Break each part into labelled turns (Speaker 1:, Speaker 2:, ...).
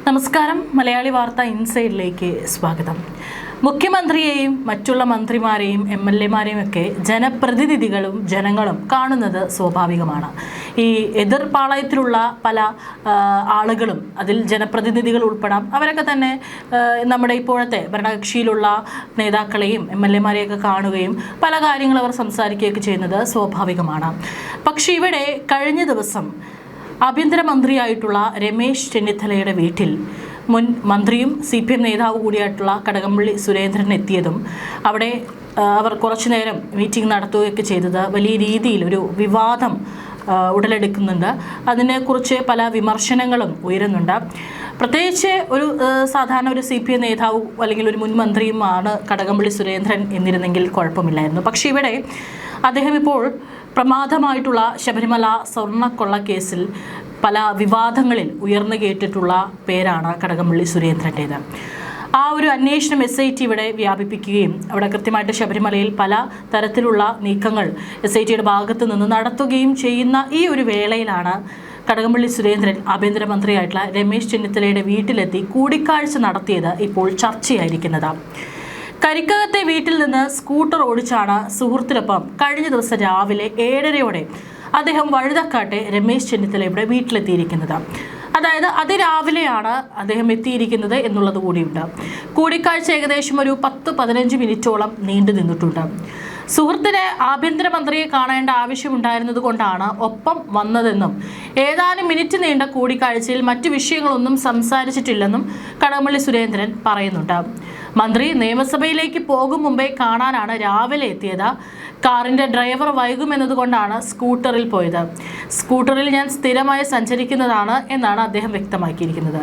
Speaker 1: നമസ്കാരം. മലയാളി വാർത്ത ഇൻസൈഡിലേക്ക് സ്വാഗതം. മുഖ്യമന്ത്രിയെയും മറ്റുള്ള മന്ത്രിമാരെയും MLA-മാരെയും ഒക്കെ ജനപ്രതിനിധികളും ജനങ്ങളും കാണുന്നത് സ്വാഭാവികമാണ്. ഈ എതിർപാളയത്തിലുള്ള പല ആളുകളും, അതിൽ ജനപ്രതിനിധികൾ ഉൾപ്പെടാം, അവരൊക്കെ തന്നെ നമ്മുടെ ഇപ്പോഴത്തെ ഭരണകക്ഷിയിലുള്ള നേതാക്കളെയും MLA-മാരെയൊക്കെ കാണുകയും പല കാര്യങ്ങൾ അവർ സംസാരിക്കുകയൊക്കെ ചെയ്യുന്നത് സ്വാഭാവികമാണ്. പക്ഷേ ഇവിടെ കഴിഞ്ഞ ദിവസം ആഭ്യന്തരമന്ത്രിയായിട്ടുള്ള രമേശ് ചെന്നിത്തലയുടെ വീട്ടിൽ മുൻ മന്ത്രിയും CPM നേതാവ് കൂടിയായിട്ടുള്ള കടകംപള്ളി സുരേന്ദ്രൻ എത്തിയതും അവിടെ അവർ കുറച്ചു നേരം മീറ്റിംഗ് നടത്തുകയൊക്കെ ചെയ്തത് വലിയ രീതിയിൽ ഒരു വിവാദം ഉടലെടുക്കുന്നുണ്ട്. അതിനെക്കുറിച്ച് പല വിമർശനങ്ങളും ഉയരുന്നുണ്ട്. പ്രത്യേകിച്ച് ഒരു സാധാരണ ഒരു CPM നേതാവ് അല്ലെങ്കിൽ ഒരു മുൻ മന്ത്രിയുമാണ് കടകംപള്ളി സുരേന്ദ്രൻ എന്നിരുന്നെങ്കിൽ കുഴപ്പമില്ലായിരുന്നു. പക്ഷേ ഇവിടെ അദ്ദേഹം ഇപ്പോൾ പ്രമാദമായിട്ടുള്ള ശബരിമല സ്വർണ്ണക്കൊള്ള കേസിൽ പല വിവാദങ്ങളിൽ ഉയർന്നു കേട്ടിട്ടുള്ള പേരാണ് കടകംപള്ളി സുരേന്ദ്രൻ്റേത്. ആ ഒരു അന്വേഷണം SIT ഇവിടെ വ്യാപിപ്പിക്കുകയും അവിടെ കൃത്യമായിട്ട് ശബരിമലയിൽ പല തരത്തിലുള്ള നീക്കങ്ങൾ SITയുടെ ഭാഗത്തു നിന്ന് നടത്തുകയും ചെയ്യുന്ന ഈ ഒരു വേളയിലാണ് കടകംപള്ളി സുരേന്ദ്രൻ ആഭ്യന്തരമന്ത്രിയായിട്ടുള്ള രമേശ് ചെന്നിത്തലയുടെ വീട്ടിലെത്തി കൂടിക്കാഴ്ച നടത്തിയത് ഇപ്പോൾ ചർച്ചയായിരിക്കുന്നത്. കരിക്കകത്തെ വീട്ടിൽ നിന്ന് സ്കൂട്ടർ ഓടിച്ചാണ് സുഹൃത്തിനൊപ്പം കഴിഞ്ഞ ദിവസം രാവിലെ 7:30 അദ്ദേഹം വഴുതക്കാട്ടെ രമേശ് ചെന്നിത്തലയുടെ വീട്ടിലെത്തിയിരിക്കുന്നത്. അതായത് അതിരാവിലെയാണ് അദ്ദേഹം എത്തിയിരിക്കുന്നത് എന്നുള്ളത് കൂടിയുണ്ട്. കൂടിക്കാഴ്ച ഏകദേശം ഒരു 10-15 മിനിറ്റോളം നീണ്ടു നിന്നിട്ടുണ്ട്. സുഹൃത്തിന് ആഭ്യന്തരമന്ത്രിയെ കാണേണ്ട ആവശ്യമുണ്ടായിരുന്നത് കൊണ്ടാണ് ഒപ്പം വന്നതെന്നും ഏതാനും മിനിറ്റ് നീണ്ട കൂടിക്കാഴ്ചയിൽ മറ്റു വിഷയങ്ങളൊന്നും സംസാരിച്ചിട്ടില്ലെന്നും കടകംപള്ളി സുരേന്ദ്രൻ പറയുന്നുണ്ട്. മന്ത്രി നിയമസഭയിലേക്ക് പോകും മുമ്പേ കാണാനാണ് രാവിലെ എത്തിയത്. കാറിൻ്റെ ഡ്രൈവർ വൈകുമെന്നതുകൊണ്ടാണ് സ്കൂട്ടറിൽ പോയത്. സ്കൂട്ടറിൽ ഞാൻ സ്ഥിരമായി സഞ്ചരിക്കുന്നതാണ് എന്നാണ് അദ്ദേഹം വ്യക്തമാക്കിയിരിക്കുന്നത്.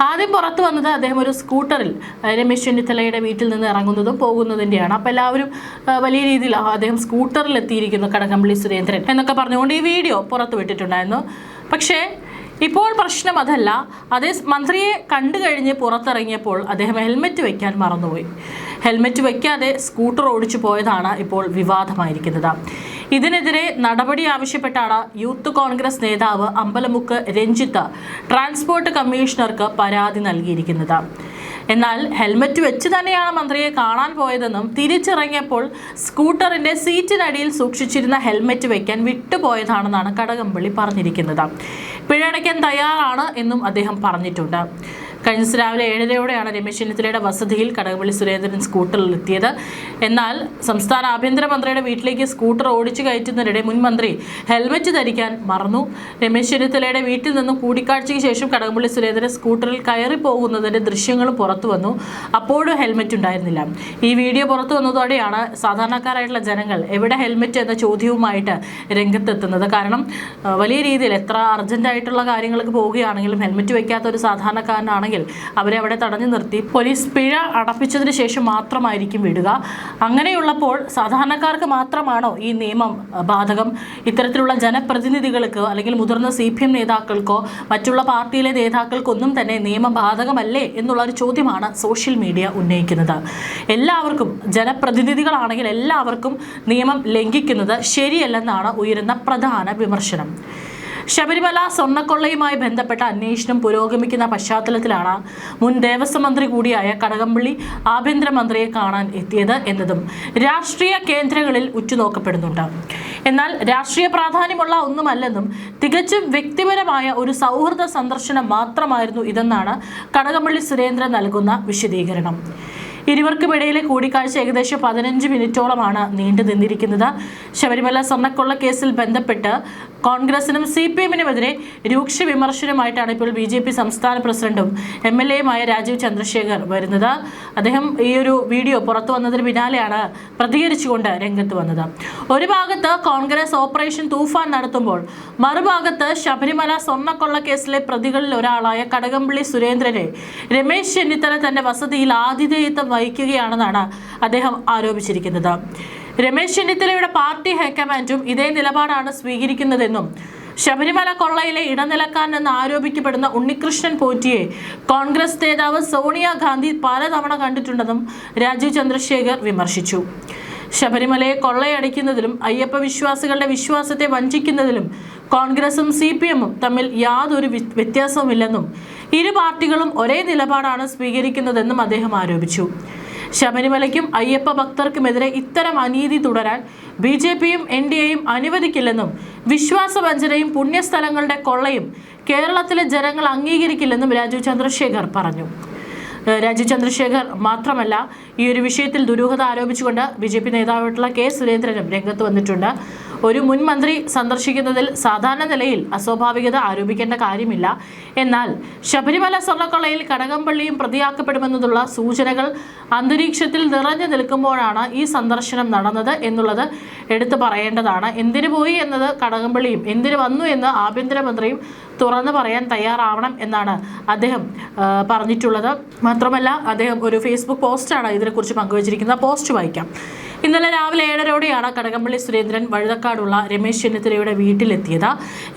Speaker 1: ആദ്യം പുറത്തു വന്നത് അദ്ദേഹം ഒരു സ്കൂട്ടറിൽ രമേശ് ചെന്നിത്തലയുടെ വീട്ടിൽ നിന്ന് ഇറങ്ങുന്നതും പോകുന്നതിൻ്റെയാണ്. അപ്പോൾ എല്ലാവരും വലിയ രീതിയിൽ അദ്ദേഹം സ്കൂട്ടറിൽ എത്തിയിരിക്കുന്നു കടകംപള്ളി സുരേന്ദ്രൻ എന്നൊക്കെ പറഞ്ഞുകൊണ്ട് ഈ വീഡിയോ പുറത്തു വിട്ടിട്ടുണ്ടായിരുന്നു. പക്ഷേ ഇപ്പോൾ പ്രശ്നം അതല്ല. അതേ മന്ത്രിയെ കണ്ടു കഴിഞ്ഞ് പുറത്തിറങ്ങിയപ്പോൾ അദ്ദേഹം ഹെൽമെറ്റ് വയ്ക്കാൻ മറന്നുപോയി. ഹെൽമെറ്റ് വയ്ക്കാതെ സ്കൂട്ടർ ഓടിച്ചു പോയതാണ് ഇപ്പോൾ വിവാദമായിരിക്കുന്നത്. ഇതിനെതിരെ നടപടി ആവശ്യപ്പെട്ടാണ് യൂത്ത് കോൺഗ്രസ് നേതാവ് അമ്പലമുക്ക് രഞ്ജിത്ത് ട്രാൻസ്പോർട്ട് കമ്മീഷണർക്ക് പരാതി നൽകിയിരിക്കുന്നത്. എന്നാൽ ഹെൽമറ്റ് വെച്ച് തന്നെയാണ് മന്ത്രിയെ കാണാൻ പോയതെന്നും തിരിച്ചിറങ്ങിയപ്പോൾ സ്കൂട്ടറിൻ്റെ സീറ്റിനടിയിൽ സൂക്ഷിച്ചിരുന്ന ഹെൽമറ്റ് വയ്ക്കാൻ വിട്ടുപോയതാണെന്നാണ് കടകംപള്ളി പറഞ്ഞിരിക്കുന്നത്. പിഴയടയ്ക്കാൻ തയ്യാറാണ് എന്നും അദ്ദേഹം പറഞ്ഞിട്ടുണ്ട്. കഴിഞ്ഞ ദിവസം രാവിലെ 7:30 രമേശ് ചെന്നിത്തലയുടെ വസതിയിൽ കടകംപള്ളി സുരേന്ദ്രൻ സ്കൂട്ടറിൽ എത്തിയത്. എന്നാൽ സംസ്ഥാന ആഭ്യന്തരമന്ത്രിയുടെ വീട്ടിലേക്ക് സ്കൂട്ടർ ഓടിച്ചു കയറ്റുന്നതിനിടെ മുൻ മന്ത്രി ഹെൽമറ്റ് ധരിക്കാൻ മറന്നു. രമേശ് ചെന്നിത്തലയുടെ വീട്ടിൽ നിന്നും കൂടിക്കാഴ്ചയ്ക്ക് ശേഷം കടകംപള്ളി സുരേന്ദ്രൻ സ്കൂട്ടറിൽ കയറി പോകുന്നതിൻ്റെ ദൃശ്യങ്ങളും പുറത്തു വന്നു. അപ്പോഴും ഹെൽമറ്റ് ഉണ്ടായിരുന്നില്ല. ഈ വീഡിയോ പുറത്തു വന്നതോടെയാണ് സാധാരണക്കാരായിട്ടുള്ള ജനങ്ങൾ എവിടെ ഹെൽമറ്റ് എന്ന ചോദ്യവുമായിട്ട് രംഗത്തെത്തുന്നത്. കാരണം വലിയ രീതിയിൽ എത്ര അർജൻറ്റായിട്ടുള്ള കാര്യങ്ങൾക്ക് പോവുകയാണെങ്കിലും ഹെൽമറ്റ് വയ്ക്കാത്ത ഒരു സാധാരണക്കാരനാണെങ്കിൽ അവരെ അവിടെ തടഞ്ഞു നിർത്തി പോലീസ് പിഴ അടപ്പിച്ചതിന് ശേഷം മാത്രമായിരിക്കും വിടുക. അങ്ങനെയുള്ളപ്പോൾ സാധാരണക്കാർക്ക് മാത്രമാണോ ഈ നിയമം ബാധകം? ഇത്തരത്തിലുള്ള ജനപ്രതിനിധികൾക്ക് അല്ലെങ്കിൽ മുതിർന്ന CPM നേതാക്കൾക്കോ മറ്റുള്ള പാർട്ടിയിലെ നേതാക്കൾക്കൊന്നും തന്നെ നിയമം ബാധകമല്ലേ എന്നുള്ളൊരു ചോദ്യമാണ് സോഷ്യൽ മീഡിയ ഉന്നയിക്കുന്നത്. എല്ലാവർക്കും ജനപ്രതിനിധികളാണെങ്കിൽ എല്ലാവർക്കും നിയമം ലംഘിക്കുന്നത് ശരിയല്ലെന്നാണ് ഉയരുന്ന പ്രധാന വിമർശനം. ശബരിമല സ്വർണ്ണക്കൊള്ളയുമായി ബന്ധപ്പെട്ട അന്വേഷണം പുരോഗമിക്കുന്ന പശ്ചാത്തലത്തിലാണ് മുൻ ദേവസ്വം മന്ത്രി കൂടിയായ കടകംപള്ളി ആഭ്യന്തരമന്ത്രിയെ കാണാൻ എത്തിയത് എന്നതും രാഷ്ട്രീയ കേന്ദ്രങ്ങളിൽ ഉറ്റുനോക്കപ്പെടുന്നുണ്ട്. എന്നാൽ രാഷ്ട്രീയ പ്രാധാന്യമുള്ള ഒന്നുമല്ലെന്നും തികച്ചും വ്യക്തിപരമായ ഒരു സൗഹൃദ സന്ദർശനം മാത്രമായിരുന്നു ഇതെന്നാണ് കടകംപള്ളി സുരേന്ദ്രൻ നൽകുന്ന വിശദീകരണം. ഇരുവർക്കുമിടയിലെ കൂടിക്കാഴ്ച ഏകദേശം 15 മിനിറ്റോളമാണ് നീണ്ടു നിന്നിരിക്കുന്നത്. ശബരിമല സ്വർണ്ണക്കൊള്ള കേസിൽ ബന്ധപ്പെട്ട് കോൺഗ്രസിനും CPM-നുമെതിരെ രൂക്ഷ വിമർശനമായിട്ടാണ് ഇപ്പോൾ BJP സംസ്ഥാന പ്രസിഡന്റും MLA-യുമായ രാജീവ് ചന്ദ്രശേഖർ വരുന്നത്. അദ്ദേഹം ഈ ഒരു വീഡിയോ പുറത്തു വന്നതിന് പിന്നാലെയാണ് പ്രതികരിച്ചുകൊണ്ട് രംഗത്ത് വന്നത്. ഒരു ഭാഗത്ത് കോൺഗ്രസ് ഓപ്പറേഷൻ തൂഫാൻ നടത്തുമ്പോൾ മറുഭാഗത്ത് ശബരിമല സ്വർണ്ണക്കൊള്ള കേസിലെ പ്രതികളിൽ ഒരാളായ കടകംപള്ളി സുരേന്ദ്രനെ രമേശ് ചെന്നിത്തല തന്റെ വസതിയിൽ ആതിഥേയത്വം വഹിക്കുകയാണെന്നാണ് അദ്ദേഹം ആരോപിച്ചിരിക്കുന്നത്. രമേശ് ചെന്നിത്തലയുടെ പാർട്ടി ഹൈക്കമാൻഡും ഇതേ നിലപാടാണ് സ്വീകരിക്കുന്നതെന്നും ശബരിമല കൊള്ളയിലെ ഇടനിലക്കാരൻ എന്ന് ആരോപിക്കപ്പെടുന്ന ഉണ്ണികൃഷ്ണൻ പോറ്റിയെ കോൺഗ്രസ് നേതാവ് സോണിയാഗാന്ധി പലതവണ കണ്ടിട്ടുണ്ടെന്നും രാജീവ് ചന്ദ്രശേഖർ വിമർശിച്ചു. ശബരിമലയെ കൊള്ളയടിക്കുന്നതിലും അയ്യപ്പ വിശ്വാസികളുടെ വിശ്വാസത്തെ വഞ്ചിക്കുന്നതിലും കോൺഗ്രസും CPM-ഉം തമ്മിൽ യാതൊരു വ്യത്യാസവുമില്ലെന്നും ഇരു പാർട്ടികളും ഒരേ നിലപാടാണ് സ്വീകരിക്കുന്നതെന്നും അദ്ദേഹം ആരോപിച്ചു. ശബരിമലയ്ക്കും അയ്യപ്പ ഭക്തർക്കുമെതിരെ ഇത്തരം അനീതി തുടരാൻ BJPയും NDAയും അനുവദിക്കില്ലെന്നും വിശ്വാസവഞ്ചനയും പുണ്യസ്ഥലങ്ങളുടെ കൊള്ളയും കേരളത്തിലെ ജനങ്ങൾ അംഗീകരിക്കില്ലെന്നും രാജീവ് ചന്ദ്രശേഖർ പറഞ്ഞു. രാജീവ് ചന്ദ്രശേഖർ മാത്രമല്ല, ഈ ഒരു വിഷയത്തിൽ ദുരൂഹത ആരോപിച്ചുകൊണ്ട് BJP നേതാവായിട്ടുള്ള K. സുരേന്ദ്രനും രംഗത്ത് വന്നിട്ടുണ്ട്. ഒരു മുൻ മന്ത്രി സന്ദർശിക്കുന്നതിൽ സാധാരണ നിലയിൽ അസ്വാഭാവികത ആരോപിക്കേണ്ട കാര്യമില്ല. എന്നാൽ ശബരിമല സ്വർണ്ണക്കൊള്ളയിൽ കടകംപള്ളിയും പ്രതിയാക്കപ്പെടുമെന്നതുള്ള സൂചനകൾ അന്തരീക്ഷത്തിൽ നിറഞ്ഞു നിൽക്കുമ്പോഴാണ് ഈ സന്ദർശനം നടന്നത് എന്നുള്ളത് എടുത്തു പറയേണ്ടതാണ്. എന്തിനു പോയി എന്നത് കടകംപള്ളിയും എന്തിനു വന്നു എന്ന് ആഭ്യന്തരമന്ത്രിയും തുറന്നു പറയാൻ തയ്യാറാവണം എന്നാണ് അദ്ദേഹം പറഞ്ഞിട്ടുള്ളത്. മാത്രമല്ല, അദ്ദേഹം ഒരു ഫേസ്ബുക്ക് പോസ്റ്റാണ് ഇതിനെക്കുറിച്ച് പങ്കുവച്ചിരിക്കുന്നത്. പോസ്റ്റ് വായിക്കാം. ഇന്നലെ രാവിലെ 7:30യോടെയാണ് കടകംപള്ളി സുരേന്ദ്രൻ വഴുതക്കാടുള്ള രമേശ് ചെന്നിത്തലയുടെ വീട്ടിലെത്തിയത്.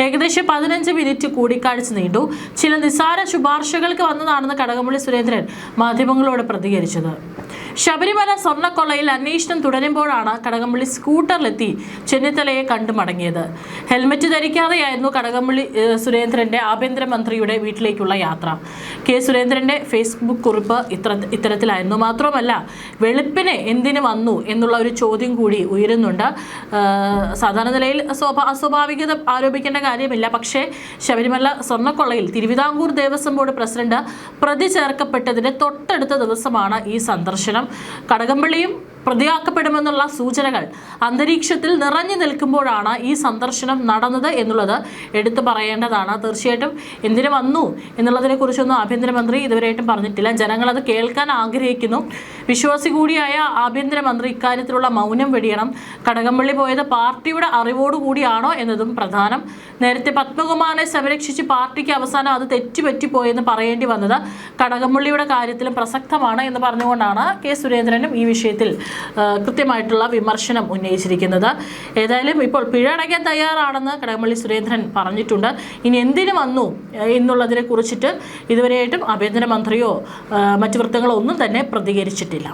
Speaker 1: ഏകദേശം 15 മിനിറ്റ് കൂടിക്കാഴ്ച നീണ്ടു. ചില നിസ്സാര ശുപാർശകൾക്ക് വന്നതാണെന്ന് കടകംപള്ളി സുരേന്ദ്രൻ മാധ്യമങ്ങളോട് പ്രതികരിച്ചത്. ശബരിമല സ്വർണ്ണക്കൊള്ളയിൽ അന്വേഷണം തുടരുമ്പോഴാണ് കടകംപള്ളി സ്കൂട്ടറിലെത്തി ചെന്നിത്തലയെ കണ്ടു മടങ്ങിയത്. ഹെൽമറ്റ് ധരിക്കാതെയായിരുന്നു കടകംപള്ളി സുരേന്ദ്രന്റെ ആഭ്യന്തരമന്ത്രിയുടെ വീട്ടിലേക്കുള്ള യാത്ര. K. സുരേന്ദ്രന്റെ ഫേസ്ബുക്ക് കുറിപ്പ് ഇത്തരത്തിലായിരുന്നു. മാത്രമല്ല, വെളുപ്പിന് എന്തിനു വന്നു എന്നുള്ള ഒരു ചോദ്യം കൂടി ഉയരുന്നുണ്ട്. സാധാരണ നിലയിൽ അസ്വാഭാവികത ആരോപിക്കേണ്ട കാര്യമില്ല. പക്ഷേ ശബരിമല സ്വർണ്ണക്കൊള്ളയിൽ തിരുവിതാംകൂർ ദേവസ്വം ബോർഡ് പ്രസിഡന്റ് പ്രതി ചേർക്കപ്പെട്ടതിന് തൊട്ടടുത്ത ദിവസമാണ് ഈ സന്ദർശനം. കടകംപള്ളിയും പ്രതിയാക്കപ്പെടുമെന്നുള്ള സൂചനകൾ അന്തരീക്ഷത്തിൽ നിറഞ്ഞു നിൽക്കുമ്പോഴാണ് ഈ സന്ദർശനം നടന്നത് എന്നുള്ളത് എടുത്തു പറയേണ്ടതാണ്. തീർച്ചയായിട്ടും എന്തിനു വന്നു എന്നുള്ളതിനെ കുറിച്ചൊന്നും ആഭ്യന്തരമന്ത്രി ഇതുവരെയായിട്ടും പറഞ്ഞിട്ടില്ല. ജനങ്ങളത് കേൾക്കാൻ ആഗ്രഹിക്കുന്നു. വിശ്വാസി കൂടിയായ ആഭ്യന്തരമന്ത്രി ഇക്കാര്യത്തിലുള്ള മൗനം വെടിയണം. കടകംപള്ളി പോയത് പാർട്ടിയുടെ അറിവോടുകൂടിയാണോ എന്നതും പ്രധാനം. നേരത്തെ പത്മകുമാറിനെ സംരക്ഷിച്ച് പാർട്ടിക്ക് അവസാനം അത് തെറ്റുപറ്റിപ്പോയെന്ന് പറയേണ്ടി വന്നത് കടകംപള്ളിയുടെ കാര്യത്തിലും പ്രസക്തമാണ് എന്ന് പറഞ്ഞുകൊണ്ടാണ് K. സുരേന്ദ്രനും ഈ വിഷയത്തിൽ കൃത്യമായിട്ടുള്ള വിമർശനം ഉന്നയിച്ചിരിക്കുന്നത്. ഏതായാലും ഇപ്പോൾ പിഴ അടയ്ക്കാൻ തയ്യാറാണെന്ന് കടകംപള്ളി സുരേന്ദ്രൻ പറഞ്ഞിട്ടുണ്ട്. ഇനി എന്തിനു വന്നു എന്നുള്ളതിനെ കുറിച്ചിട്ട് ഇതുവരെയായിട്ടും ആഭ്യന്തരമന്ത്രിയോ മറ്റു വൃത്തങ്ങളോ ഒന്നും തന്നെ പ്രതികരിച്ചിട്ടില്ല.